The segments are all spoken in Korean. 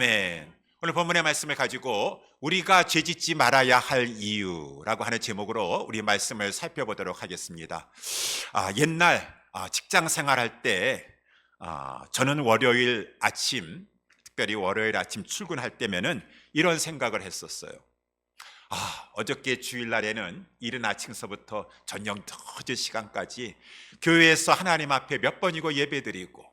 아멘. 오늘 본문의 말씀을 가지고 우리가 죄짓지 말아야 할 이유라고 하는 제목으로 우리 말씀을 살펴보도록 하겠습니다. 옛날 직장 생활할 때 저는 월요일 아침, 특별히 월요일 아침 출근할 때면은 이런 생각을 했었어요. 어저께 주일날에는 이른 아침서부터 저녁 늦은 시간까지 교회에서 하나님 앞에 몇 번이고 예배드리고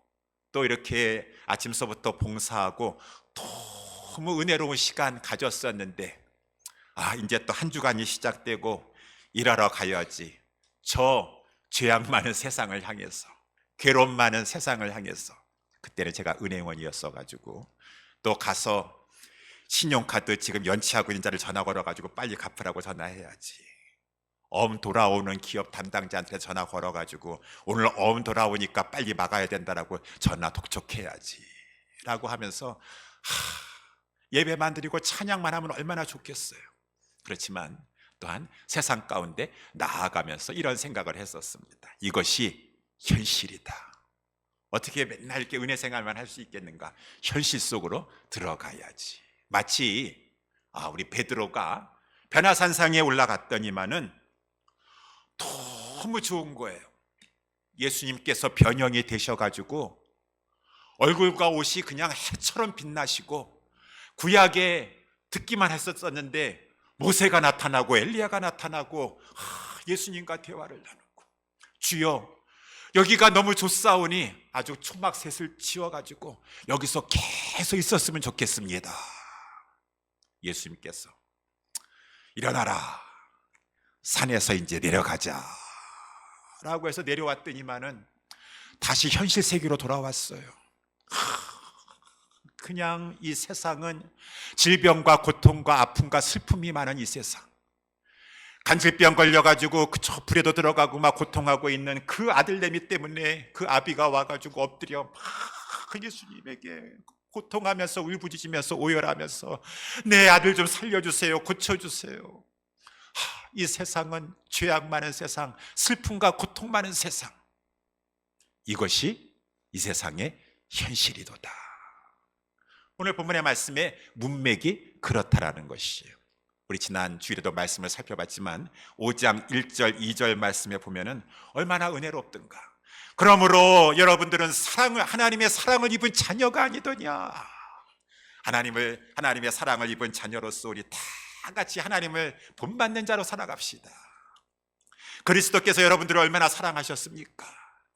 또 이렇게 아침서부터 봉사하고 너무 은혜로운 시간 가졌었는데 이제 또 한 주간이 시작되고 일하러 가야지. 저 죄악 많은 세상을 향해서, 괴로움 많은 세상을 향해서. 그때는 제가 은행원이었어 가지고 또 가서 신용카드 지금 연체하고 있는 자를 전화 걸어가지고 빨리 갚으라고 전화해야지. 돌아오는 기업 담당자한테 전화 걸어가지고 오늘 돌아오니까 빨리 막아야 된다라고 전화 독촉해야지 라고 하면서 예배만 드리고 찬양만 하면 얼마나 좋겠어요. 그렇지만 또한 세상 가운데 나아가면서 이런 생각을 했었습니다. 이것이 현실이다. 어떻게 맨날 이렇게 은혜 생활만 할 수 있겠는가? 현실 속으로 들어가야지. 마치 우리 베드로가 변화산상에 올라갔더니만은 너무 좋은 거예요. 예수님께서 변형이 되셔가지고 얼굴과 옷이 그냥 해처럼 빛나시고, 구약에 듣기만 했었는데 모세가 나타나고 엘리야가 나타나고 예수님과 대화를 나누고, 주여 여기가 너무 좋사오니 아주 초막셋을 지어가지고 여기서 계속 있었으면 좋겠습니다. 예수님께서 일어나라, 산에서 이제 내려가자 라고 해서 내려왔더니만은 다시 현실 세계로 돌아왔어요. 그냥 이 세상은 질병과 고통과 아픔과 슬픔이 많은 이 세상, 간질병 걸려가지고 저 불에도 들어가고 막 고통하고 있는 그 아들내미 때문에 그 아비가 와가지고 엎드려 막 예수님에게 고통하면서 울부짖으면서 오열하면서 내 아들 좀 살려주세요, 고쳐주세요. 이 세상은 죄악 많은 세상, 슬픔과 고통 많은 세상, 이것이 이 세상의 현실이도다. 오늘 본문의 말씀의 문맥이 그렇다라는 것이에요. 우리 지난 주일에도 말씀을 살펴봤지만 5장 1절 2절 말씀에 보면은 얼마나 은혜롭든가. 그러므로 여러분들은 하나님의 사랑을 입은 자녀가 아니더냐. 하나님의 사랑을 입은 자녀로서 우리 다 같이 하나님을 본받는 자로 살아갑시다. 그리스도께서 여러분들을 얼마나 사랑하셨습니까?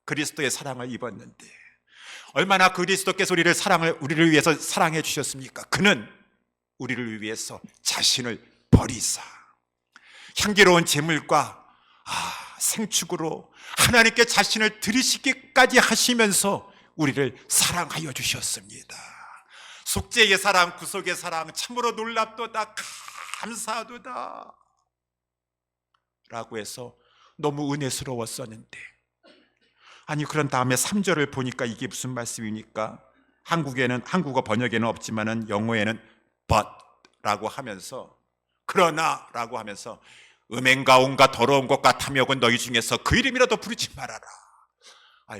그리스도의 사랑을 입었는데 얼마나 그리스도께서 우리를 위해서 사랑해 주셨습니까? 그는 우리를 위해서 자신을 버리사 향기로운 제물과 생축으로 하나님께 자신을 드리시기까지 하시면서 우리를 사랑하여 주셨습니다. 속죄의 사랑, 구속의 사랑, 참으로 놀랍도다, 감사하도다 라고 해서 너무 은혜스러웠었는데, 그런 다음에 3절을 보니까 이게 무슨 말씀입니까? 한국어 번역에는 없지만은 영어에는 but 라고 하면서, 그러나 라고 하면서, 음행과 온갖 더러운 것과 탐욕은 너희 중에서 그 이름이라도 부르지 말아라.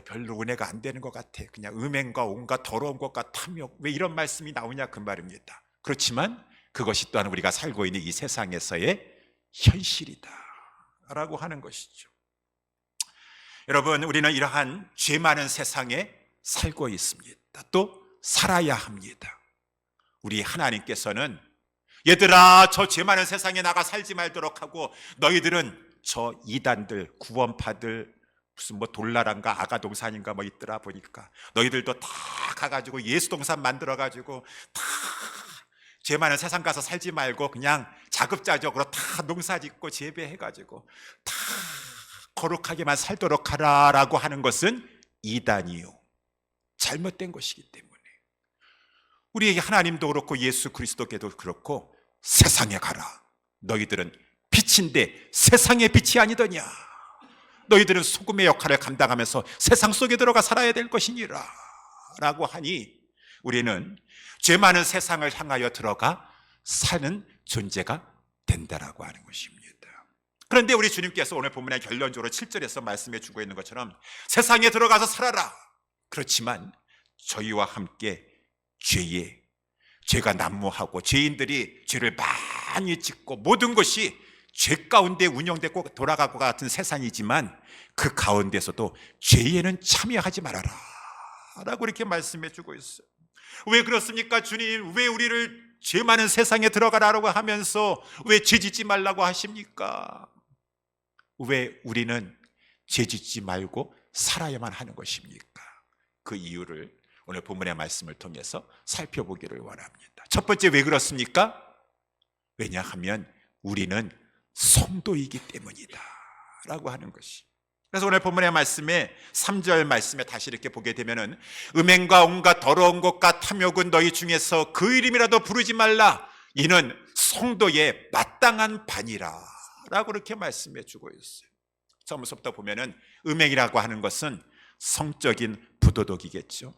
별로 은혜가 안 되는 것 같아. 그냥 음행과 온갖 더러운 것과 탐욕, 왜 이런 말씀이 나오냐 그 말입니다. 그렇지만 그것이 또한 우리가 살고 있는 이 세상에서의 현실이다 라고 하는 것이죠. 여러분, 우리는 이러한 죄 많은 세상에 살고 있습니다. 또 살아야 합니다. 우리 하나님께서는 얘들아, 저 죄 많은 세상에 나가 살지 말도록 하고, 너희들은 저 이단들, 구원파들, 무슨 돌나란가 아가동산인가 있더라 보니까, 너희들도 다 가가지고 예수동산 만들어가지고 다 죄 많은 세상 가서 살지 말고 그냥 자급자족으로 다 농사짓고 재배해가지고 다 거룩하게만 살도록 하라라고 하는 것은 이단이요, 잘못된 것이기 때문에 우리에게 하나님도 그렇고 예수 그리스도께도 그렇고 세상에 가라. 너희들은 빛인데 세상의 빛이 아니더냐. 너희들은 소금의 역할을 감당하면서 세상 속에 들어가 살아야 될 것이니라 라고 하니, 우리는 죄 많은 세상을 향하여 들어가 사는 존재가 된다라고 하는 것입니다. 그런데 우리 주님께서 오늘 본문의 결론적으로 7절에서 말씀해 주고 있는 것처럼 세상에 들어가서 살아라. 그렇지만 저희와 함께 죄가 난무하고 죄인들이 죄를 많이 짓고 모든 것이 죄 가운데 운영되고 돌아가고 같은 세상이지만 그 가운데서도 죄에는 참여하지 말아라 라고 이렇게 말씀해 주고 있어요. 왜 그렇습니까? 주님, 왜 우리를 죄 많은 세상에 들어가라고 하면서 왜 죄 짓지 말라고 하십니까? 왜 우리는 죄 짓지 말고 살아야만 하는 것입니까? 그 이유를 오늘 본문의 말씀을 통해서 살펴보기를 원합니다. 첫 번째, 왜 그렇습니까? 왜냐하면 우리는 성도이기 때문이다 라고 하는 것이. 그래서 오늘 본문의 말씀에 3절 말씀에 다시 이렇게 보게 되면은 음행과 온갖 더러운 것과 탐욕은 너희 중에서 그 이름이라도 부르지 말라. 이는 성도의 마땅한 반이라 라고 이렇게 말씀해 주고 있어요. 처음부터 보면은 음행이라고 하는 것은 성적인 부도덕이겠죠.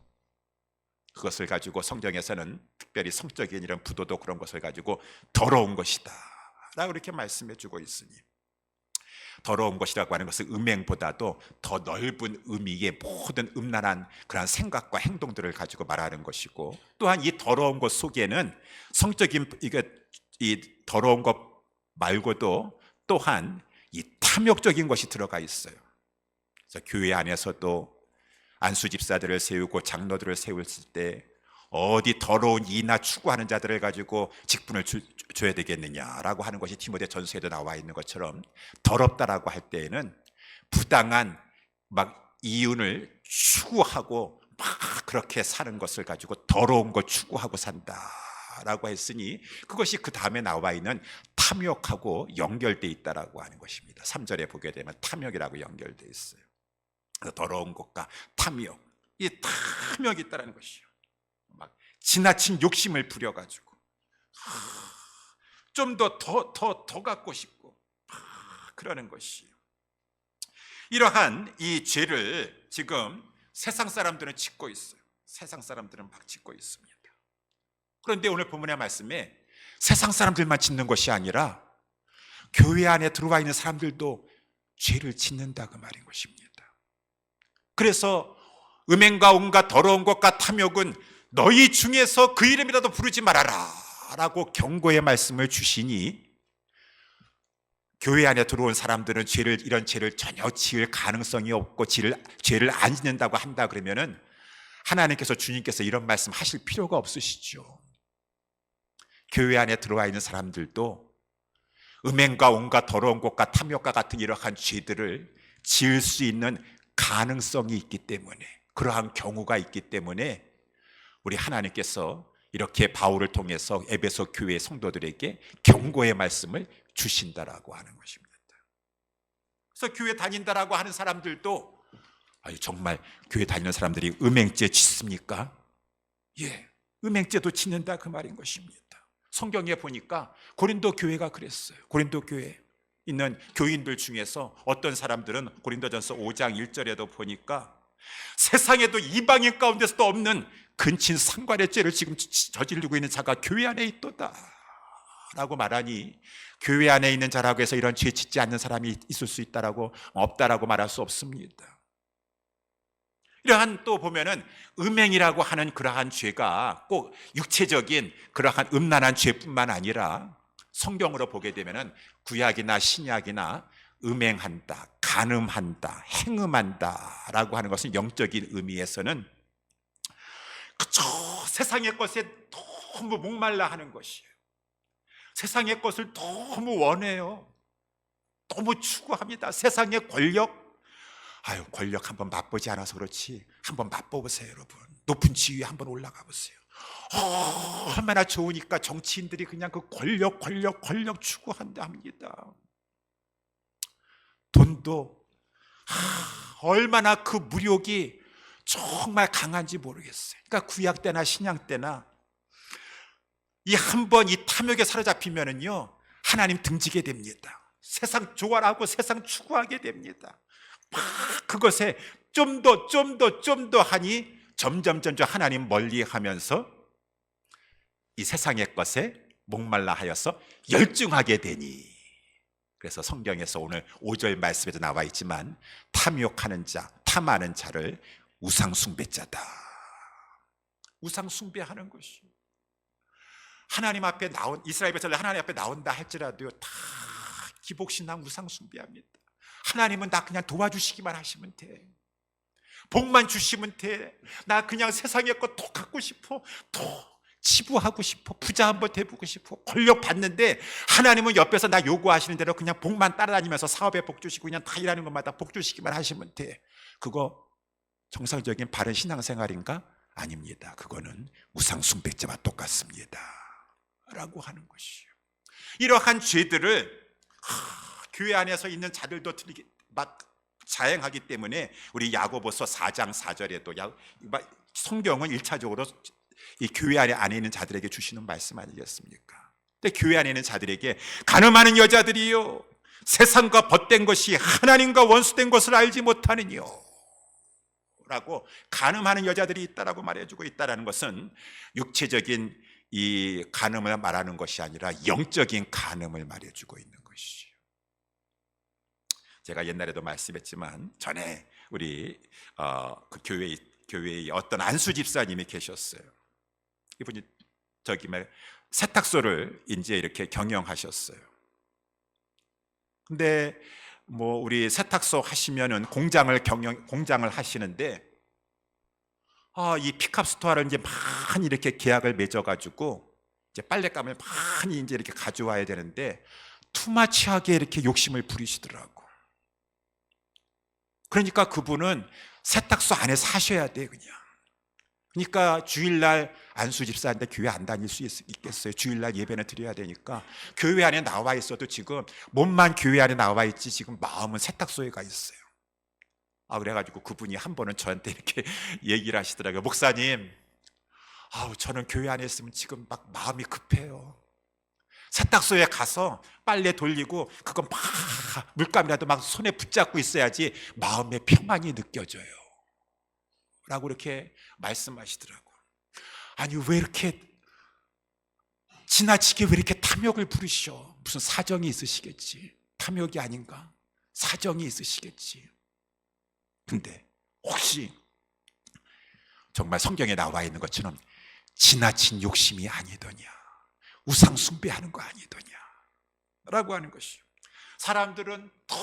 그것을 가지고 성경에서는 특별히 성적인 이런 부도덕 그런 것을 가지고 더러운 것이다 라고 이렇게 말씀해 주고 있으니, 더러운 것이라고 하는 것은 음행보다도 더 넓은 의미의 모든 음란한 그런 생각과 행동들을 가지고 말하는 것이고, 또한 이 더러운 것 속에는 성적인 이 더러운 것 말고도 또한 이 탐욕적인 것이 들어가 있어요. 그래서 교회 안에서도 안수 집사들을 세우고 장로들을 세울 때 어디 더러운 이나 추구하는 자들을 가지고 직분을 줘야 되겠느냐라고 하는 것이 디모데전서에도 나와 있는 것처럼, 더럽다라고 할 때에는 부당한 막 이윤을 추구하고 막 그렇게 사는 것을 가지고 더러운 것 추구하고 산다라고 했으니, 그것이 그 다음에 나와 있는 탐욕하고 연결돼 있다라고 하는 것입니다. 3절에 보게 되면 탐욕이라고 연결돼 있어요. 더러운 것과 탐욕, 이 탐욕이 있다는 것이요. 막 지나친 욕심을 부려가지고 좀 더 갖고 싶고 그러는 것이요. 이러한 이 죄를 지금 세상 사람들은 짓고 있어요. 세상 사람들은 막 짓고 있습니다. 그런데 오늘 본문의 말씀에 세상 사람들만 짓는 것이 아니라 교회 안에 들어와 있는 사람들도 죄를 짓는다 그 말인 것입니다. 그래서 음행과 온갖 더러운 것과 탐욕은 너희 중에서 그 이름이라도 부르지 말아라 라고 경고의 말씀을 주시니, 교회 안에 들어온 사람들은 이런 죄를 전혀 지을 가능성이 없고 죄를 안 짓는다고 한다 그러면은 하나님께서, 주님께서 이런 말씀 하실 필요가 없으시죠. 교회 안에 들어와 있는 사람들도 음행과 온갖 더러운 것과 탐욕과 같은 이러한 죄들을 지을 수 있는 가능성이 있기 때문에, 그러한 경우가 있기 때문에 우리 하나님께서 이렇게 바울을 통해서 에베소 교회 성도들에게 경고의 말씀을 주신다라고 하는 것입니다. 그래서 교회 다닌다라고 하는 사람들도, 정말 교회 다니는 사람들이 음행죄 짓습니까? 예, 음행죄도 짓는다 그 말인 것입니다. 성경에 보니까 고린도 교회가 그랬어요. 고린도 교회 있는 교인들 중에서 어떤 사람들은 고린도전서 5장 1절에도 보니까 세상에도 이방인 가운데서도 없는 근친 상관의 죄를 지금 저지르고 있는 자가 교회 안에 있도다 라고 말하니, 교회 안에 있는 자라고 해서 이런 죄 짓지 않는 사람이 있을 수 있다라고, 없다라고 말할 수 없습니다. 이러한 또 보면은 음행이라고 하는 그러한 죄가 꼭 육체적인 그러한 음란한 죄뿐만 아니라 성경으로 보게 되면은 구약이나 신약이나 음행한다, 간음한다, 행음한다 라고 하는 것은 영적인 의미에서는 그저 세상의 것에 너무 목말라 하는 것이에요. 세상의 것을 너무 원해요. 너무 추구합니다. 세상의 권력, 권력 한번 맛보지 않아서 그렇지 한번 맛보세요 여러분. 높은 지위에 한번 올라가 보세요. 얼마나 좋으니까 정치인들이 그냥 그 권력 추구한다 합니다. 돈도 얼마나 그 무력이 정말 강한지 모르겠어요. 그러니까 구약 때나 신약 때나 이 한 번 이 탐욕에 사로잡히면은요 하나님 등지게 됩니다. 세상 좋아하고 세상 추구하게 됩니다. 막 그것에 좀 더 하니 점점 하나님 멀리하면서 이 세상의 것에 목말라 하여서 열중하게 되니, 그래서 성경에서 오늘 5절 말씀에도 나와 있지만 탐욕하는 자, 탐하는 자를 우상숭배자다, 우상숭배하는 것이. 하나님 앞에 이스라엘 백성들 하나님 앞에 나온다 할지라도요, 다 기복신앙 우상 숭배합니다. 하나님은 나 그냥 도와주시기만 하시면 돼. 복만 주시면 돼. 나 그냥 세상의 것 더 갖고 싶어. 더 치부하고 싶어. 부자 한번 돼보고 싶어. 권력 받는데 하나님은 옆에서 나 요구하시는 대로 그냥 복만 따라다니면서 사업에 복 주시고 그냥 다 일하는 것마다 복 주시기만 하시면 돼. 그거 정상적인 바른 신앙생활인가? 아닙니다. 그거는 우상 숭배죄와 똑같습니다 라고 하는 것이요. 이러한 죄들을 교회 안에서 있는 자들도 자행하기 때문에 우리 야고보서 4장 4절에도 성경은 1차적으로 이 교회 안에 있는 자들에게 주시는 말씀 아니겠습니까? 근데 교회 안에 있는 자들에게 가늠하는 여자들이요, 세상과 벗된 것이 하나님과 원수된 것을 알지 못하느니요 라고 가늠하는 여자들이 있다라고 말해주고 있다는 것은 육체적인 이 간음을 말하는 것이 아니라 영적인 간음을 말해주고 있는 것이에요. 제가 옛날에도 말씀했지만 전에 우리 그 교회에 어떤 안수 집사님이 계셨어요. 이분이 세탁소를 이제 이렇게 경영하셨어요. 근데 뭐 우리 세탁소 하시면은 공장을 하시는데 이 픽업 스토어를 이제 많이 이렇게 계약을 맺어가지고 이제 빨랫감을 많이 이제 이렇게 가져와야 되는데 투마치하게 이렇게 욕심을 부리시더라고. 그러니까 그분은 세탁소 안에서 하셔야 돼 그냥. 그러니까 주일날 안수 집사한테 교회 안 다닐 수 있겠어요. 주일날 예배는 드려야 되니까 교회 안에 나와 있어도 지금 몸만 교회 안에 나와 있지 지금 마음은 세탁소에 가 있어요. 그래가지고 그분이 한 번은 저한테 이렇게 얘기를 하시더라고요. 목사님, 저는 교회 안에 있으면 지금 막 마음이 급해요. 세탁소에 가서 빨래 돌리고 그거 막 물감이라도 막 손에 붙잡고 있어야지 마음의 평안이 느껴져요 라고 이렇게 말씀하시더라고요. 아니 왜 이렇게 지나치게 왜 이렇게 탐욕을 부리셔? 무슨 사정이 있으시겠지. 탐욕이 아닌가? 사정이 있으시겠지. 근데 혹시 정말 성경에 나와 있는 것처럼 지나친 욕심이 아니더냐, 우상 숭배하는 거 아니더냐 라고 하는 것이요. 사람들은 더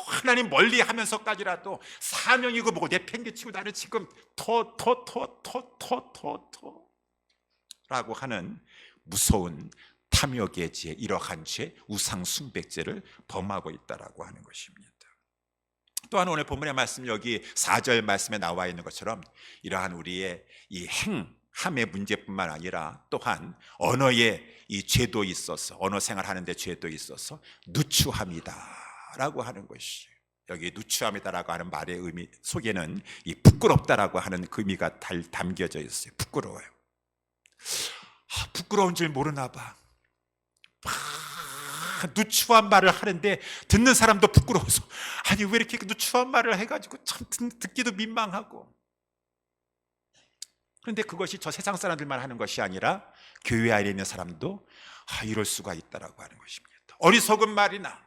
하나님 멀리 하면서까지라도 사명이고 뭐고 내팽개치고 나는 지금 더 라고 하는 무서운 탐욕의 죄, 이러한 죄, 우상 숭배죄를 범하고 있다라고 하는 것입니다. 또한 오늘 본문의 말씀 여기 4절 말씀에 나와 있는 것처럼 이러한 우리의 이 행함의 문제뿐만 아니라 또한 언어에 이 죄도 있어서, 언어 생활하는데 죄도 있어서 누추함이다 라고 하는 것이에요. 여기 누추함이다라고 하는 말의 의미 속에는 이 부끄럽다라고 하는 의미가 담겨져 있어요. 부끄러워요. 부끄러운 줄 모르나 봐. 누추한 말을 하는데 듣는 사람도 부끄러워서 아니 왜 이렇게 누추한 말을 해가지고 참 듣기도 민망하고. 그런데 그것이 저 세상 사람들만 하는 것이 아니라 교회 안에 있는 사람도 이럴 수가 있다라고 하는 것입니다. 어리석은 말이나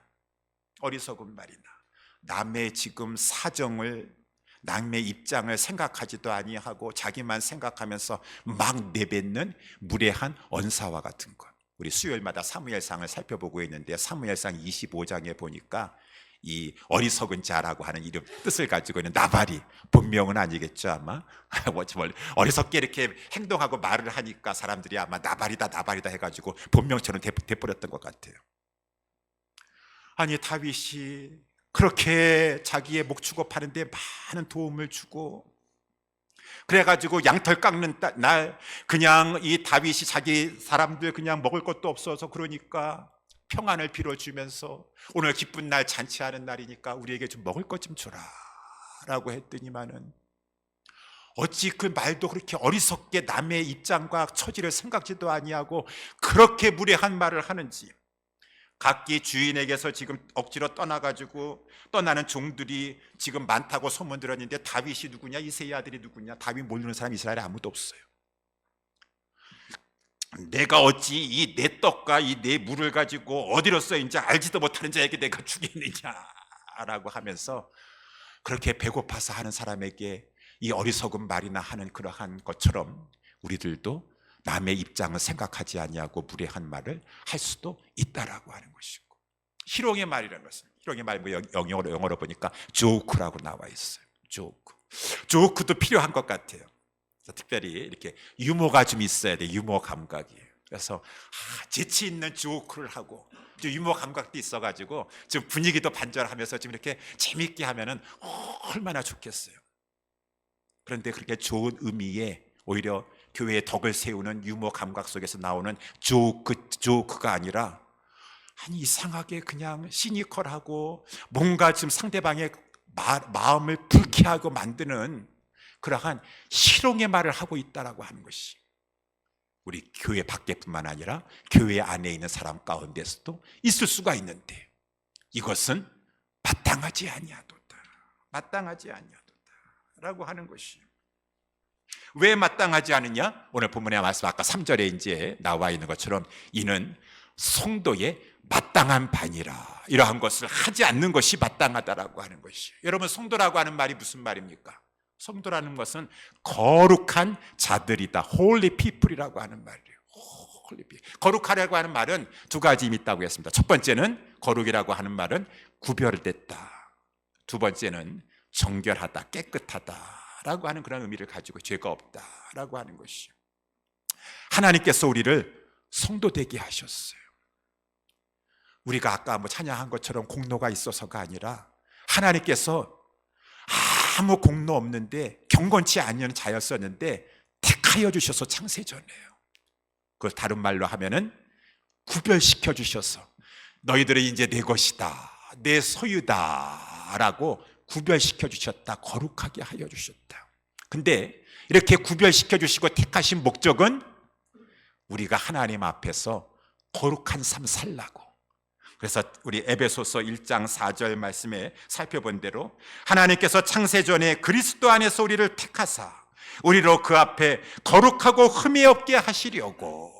남의 지금 사정을, 남의 입장을 생각하지도 아니하고 자기만 생각하면서 막 내뱉는 무례한 언사와 같은 것. 우리 수요일마다 사무엘상을 살펴보고 있는데 사무엘상 25장에 보니까 이 어리석은 자라고 하는 이름 뜻을 가지고 있는 나발이, 본명은 아니겠죠 아마. 어리석게 이렇게 행동하고 말을 하니까 사람들이 아마 나발이다 해가지고 본명처럼 돼버렸던 것 같아요. 아니 다윗이 그렇게 자기의 목축업 하는데 많은 도움을 주고, 그래가지고 양털 깎는 날 그냥 이 다윗이 자기 사람들 그냥 먹을 것도 없어서 그러니까 평안을 빌어주면서 오늘 기쁜 날 잔치하는 날이니까 우리에게 좀 먹을 것 좀 줘라 라고 했더니만은 어찌 그 말도 그렇게 어리석게 남의 입장과 처지를 생각지도 아니하고 그렇게 무례한 말을 하는지. 각기 주인에게서 지금 억지로 떠나는 종들이 지금 많다고 소문 들었는데 다윗이 누구냐, 이새의 아들이 누구냐, 다윗 모르는 사람 이스라엘에 아무도 없어요. 내가 어찌 이 내 떡과 이 내 물을 가지고 어디로써 이제 알지도 못하는 자에게 내가 주겠느냐라고 하면서 그렇게 배고파서 하는 사람에게 이 어리석은 말이나 하는 그러한 것처럼 우리들도 남의 입장을 생각하지 아니하고 무례한 말을 할 수도 있다라고 하는 것이고, 희롱의 말이라는 것은, 희롱의 말 뭐 영어로 보니까 조크라고 나와 있어요. 조크도 필요한 것 같아요. 그래서 특별히 이렇게 유머가 좀 있어야 돼. 유머 감각이. 그래서 재치 있는 조크를 하고 유머 감각도 있어가지고 좀 분위기도 반전하면서 좀 이렇게 재밌게 하면은 얼마나 좋겠어요. 그런데 그렇게 좋은 의미의 오히려 교회의 덕을 세우는 유머 감각 속에서 나오는 조크가 아니라 아니 이상하게 그냥 시니컬하고 뭔가 좀 상대방의 마음을 불쾌하고 만드는 그러한 희롱의 말을 하고 있다라고 하는 것이, 우리 교회 밖에뿐만 아니라 교회 안에 있는 사람 가운데서도 있을 수가 있는데 이것은 마땅하지 아니하도다. 마땅하지 아니하도다라고 하는 것이. 왜 마땅하지 않느냐? 오늘 본문의 말씀 아까 3절에 이제 나와 있는 것처럼 이는 성도의 마땅한 반이라, 이러한 것을 하지 않는 것이 마땅하다라고 하는 것이. 여러분, 성도라고 하는 말이 무슨 말입니까? 성도라는 것은 거룩한 자들이다. Holy people이라고 하는 말이에요. 거룩하라고 하는 말은 두 가지 의미 있다고 했습니다. 첫 번째는 거룩이라고 하는 말은 구별됐다. 두 번째는 정결하다, 깨끗하다라고 하는 그런 의미를 가지고 죄가 없다라고 하는 것이. 하나님께서 우리를 성도 되게 하셨어요. 우리가 아까 뭐 찬양한 것처럼 공로가 있어서가 아니라 하나님께서 아무 공로 없는데 경건치 않은 자였었는데 택하여 주셔서 창세전에요. 그걸 다른 말로 하면은 구별시켜 주셔서 너희들은 이제 내 것이다, 내 소유다 라고 구별시켜 주셨다. 거룩하게 하여 주셨다. 근데 이렇게 구별시켜 주시고 택하신 목적은 우리가 하나님 앞에서 거룩한 삶 살라고. 그래서 우리 에베소서 1장 4절 말씀에 살펴본 대로 하나님께서 창세전에 그리스도 안에서 우리를 택하사 우리로 그 앞에 거룩하고 흠이 없게 하시려고.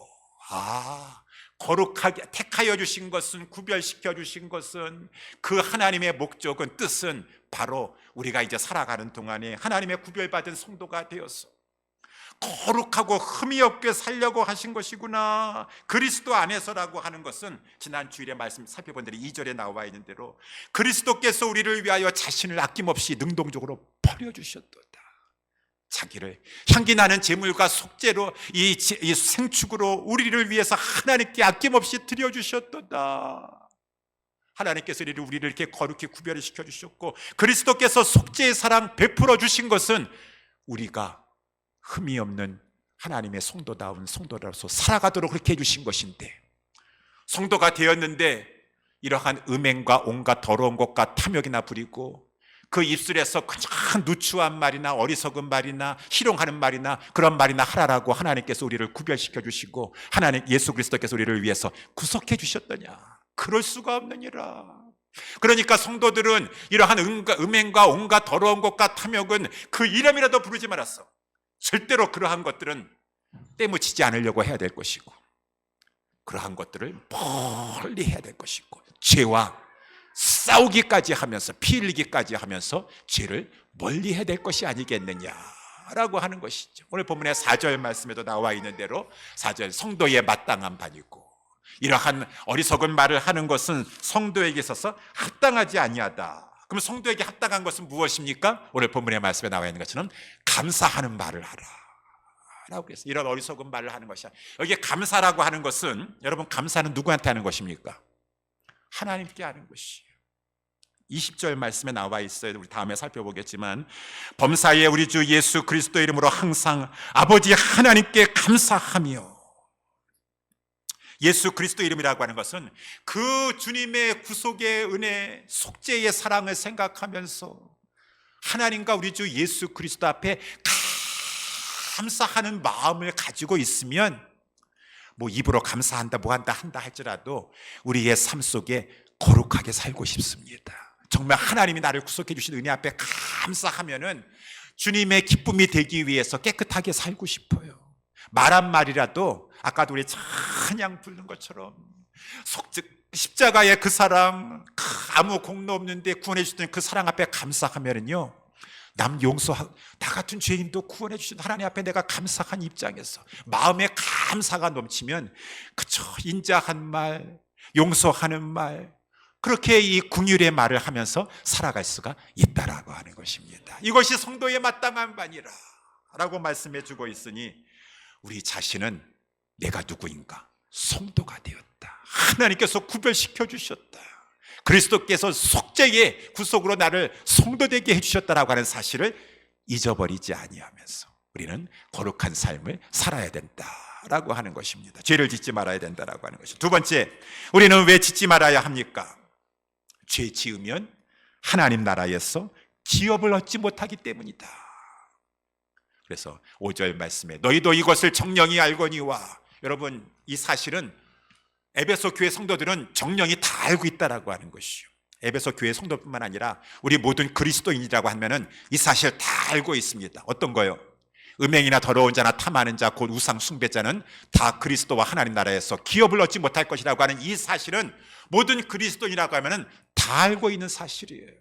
거룩하게 택하여 주신 것은, 구별시켜 주신 것은, 그 하나님의 목적은, 뜻은 바로 우리가 이제 살아가는 동안에 하나님의 구별받은 성도가 되어서 거룩하고 흠이 없게 살려고 하신 것이구나. 그리스도 안에서라고 하는 것은 지난 주일에 말씀 살펴본 대로 2절에 나와 있는 대로 그리스도께서 우리를 위하여 자신을 아낌없이 능동적으로 버려주셨도다. 자기를 향기나는 제물과 속죄로 이 생축으로 우리를 위해서 하나님께 아낌없이 드려주셨도다. 하나님께서 우리를 이렇게 거룩히 구별을 시켜주셨고 그리스도께서 속죄의 사랑 베풀어 주신 것은 우리가 흠이 없는 하나님의 성도다운 성도로서 살아가도록 그렇게 해주신 것인데, 성도가 되었는데 이러한 음행과 온갖 더러운 것과 탐욕이나 부리고 그 입술에서 그냥 누추한 말이나 어리석은 말이나 희롱하는 말이나 그런 말이나 하라라고 하나님께서 우리를 구별시켜 주시고 하나님 예수 그리스도께서 우리를 위해서 구속해 주셨더냐? 그럴 수가 없느니라. 그러니까 성도들은 이러한 음행과 온갖 더러운 것과 탐욕은 그 이름이라도 부르지 말았어. 절대로 그러한 것들은 때묻히지 않으려고 해야 될 것이고, 그러한 것들을 멀리 해야 될 것이고, 죄와 싸우기까지 하면서 피 흘리기까지 하면서 죄를 멀리 해야 될 것이 아니겠느냐라고 하는 것이죠. 오늘 본문의 4절 말씀에도 나와 있는 대로 4절 성도의 마땅한 반이고, 이러한 어리석은 말을 하는 것은 성도에게 있어서 합당하지 아니하다. 그럼 성도에게 합당한 것은 무엇입니까? 오늘 본문의 말씀에 나와 있는 것처럼 감사하는 말을 하라 라고 그랬어요. 이런 어리석은 말을 하는 것이야. 여기에 감사라고 하는 것은, 여러분 감사는 누구한테 하는 것입니까? 하나님께 하는 것이에요. 20절 말씀에 나와 있어요. 우리 다음에 살펴보겠지만 범사에 우리 주 예수 그리스도 이름으로 항상 아버지 하나님께 감사하며. 예수 그리스도 이름이라고 하는 것은 그 주님의 구속의 은혜, 속죄의 사랑을 생각하면서 하나님과 우리 주 예수 그리스도 앞에 감사하는 마음을 가지고 있으면, 뭐 입으로 감사한다 한다 할지라도 우리의 삶 속에 거룩하게 살고 싶습니다. 정말 하나님이 나를 구속해 주신 은혜 앞에 감사하면은 주님의 기쁨이 되기 위해서 깨끗하게 살고 싶어요. 말 한 말이라도 아까도 우리 찬양 부르는 것처럼 십자가의 그 사랑, 아무 공로 없는데 구원해 주신 그 사랑 앞에 감사하면은요, 남 용서하고 나 같은 죄인도 구원해 주신 하나님 앞에 내가 감사한 입장에서 마음에 감사가 넘치면 그저 인자한 말, 용서하는 말, 그렇게 이 긍휼의 말을 하면서 살아갈 수가 있다라고 하는 것입니다. 이것이 성도의 마땅한 반이라 라고 말씀해 주고 있으니 우리 자신은 내가 누구인가? 성도가 되었다. 하나님께서 구별시켜 주셨다. 그리스도께서 속죄의 구속으로 나를 성도되게 해주셨다라고 하는 사실을 잊어버리지 아니하면서 우리는 거룩한 삶을 살아야 된다라고 하는 것입니다. 죄를 짓지 말아야 된다라고 하는 것이죠. 두 번째, 우리는 왜 짓지 말아야 합니까? 죄 지으면 하나님 나라에서 기업을 얻지 못하기 때문이다. 그래서 5절 말씀에 너희도 이것을 정령이 알거니와, 여러분 이 사실은 에베소 교회 성도들은 정령이 다 알고 있다라고 하는 것이죠. 에베소 교회 성도뿐만 아니라 우리 모든 그리스도인이라고 하면은 이 사실 다 알고 있습니다. 어떤 거요? 음행이나 더러운 자나 탐하는 자 곧 우상 숭배자는 다 그리스도와 하나님 나라에서 기업을 얻지 못할 것이라고 하는 이 사실은 모든 그리스도인이라고 하면은 다 알고 있는 사실이에요.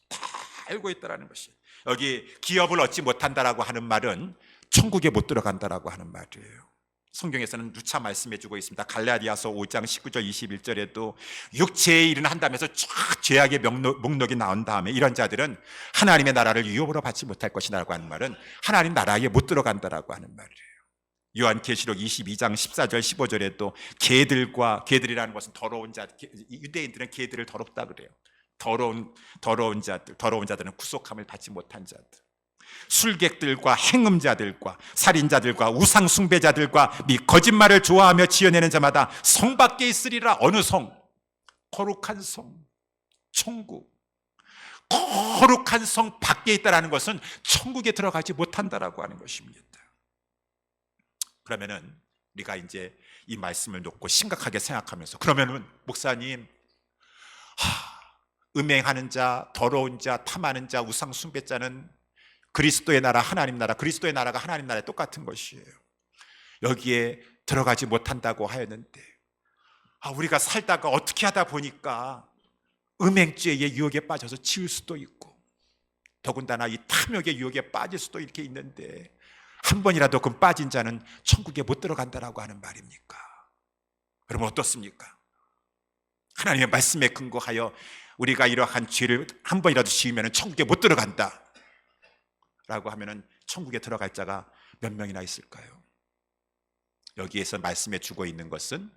다 알고 있다라는 것이. 여기 기업을 얻지 못한다라고 하는 말은 천국에 못 들어간다라고 하는 말이에요. 성경에서는 누차 말씀해 주고 있습니다. 갈라디아서 5장 19절 21절에도 육체의 일은 한다면서 쫙 죄악의 목록이 나온 다음에 이런 자들은 하나님의 나라를 유업으로 받지 못할 것이라고 하는 말은 하나님 나라에 못 들어간다라고 하는 말이에요. 요한계시록 22장 14절 15절에도 개들이라는 것은 더러운 자, 유대인들은 개들을 더럽다 그래요. 더러운 자들은 구속함을 받지 못한 자들, 술객들과 행음자들과 살인자들과 우상 숭배자들과 미 거짓말을 좋아하며 지어내는 자마다 성 밖에 있으리라. 어느 성? 거룩한 성, 천국. 거룩한 성 밖에 있다라는 것은 천국에 들어가지 못한다라고 하는 것입니다. 그러면은 우리가 이제 이 말씀을 놓고 심각하게 생각하면서, 그러면은 목사님, 음행하는 자, 더러운 자, 탐하는 자, 우상 숭배자는 그리스도의 나라, 하나님 나라, 그리스도의 나라가 하나님 나라에 똑같은 것이에요. 여기에 들어가지 못한다고 하였는데, 우리가 살다가 어떻게 하다 보니까 음행죄의 유혹에 빠져서 지을 수도 있고, 더군다나 이 탐욕의 유혹에 빠질 수도 이렇게 있는데, 한 번이라도 그 빠진 자는 천국에 못 들어간다라고 하는 말입니까? 그러면 어떻습니까? 하나님의 말씀에 근거하여 우리가 이러한 죄를 한 번이라도 지으면 천국에 못 들어간다 라고 하면은 천국에 들어갈 자가 몇 명이나 있을까요? 여기에서 말씀해 주고 있는 것은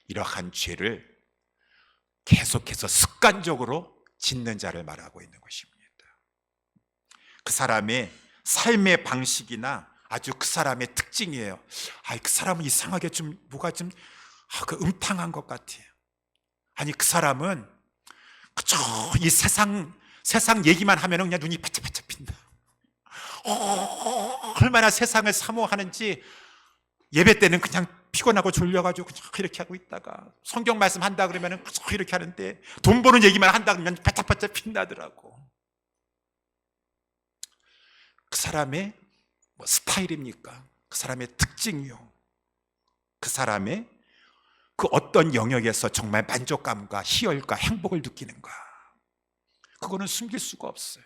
이러한 죄를 계속해서 습관적으로 짓는 자를 말하고 있는 것입니다. 그 사람의 삶의 방식이나 아주 그 사람의 특징이에요. 그 사람은 이상하게 좀 뭐가 좀 음탕한 것 같아요. 아니 그 사람은 그저 이 세상 얘기만 하면은 그냥 눈이 바짝바짝 핀다. 얼마나 세상을 사모하는지 예배 때는 그냥 피곤하고 졸려가지고 그냥 이렇게 하고 있다가 성경 말씀 한다 그러면은 그냥 이렇게 하는데 돈 버는 얘기만 한다 그러면 바짝바짝 빛나더라고. 그 사람의 스타일입니까? 그 사람의 특징이요. 그 사람의 그 어떤 영역에서 정말 만족감과 희열과 행복을 느끼는가? 그거는 숨길 수가 없어요.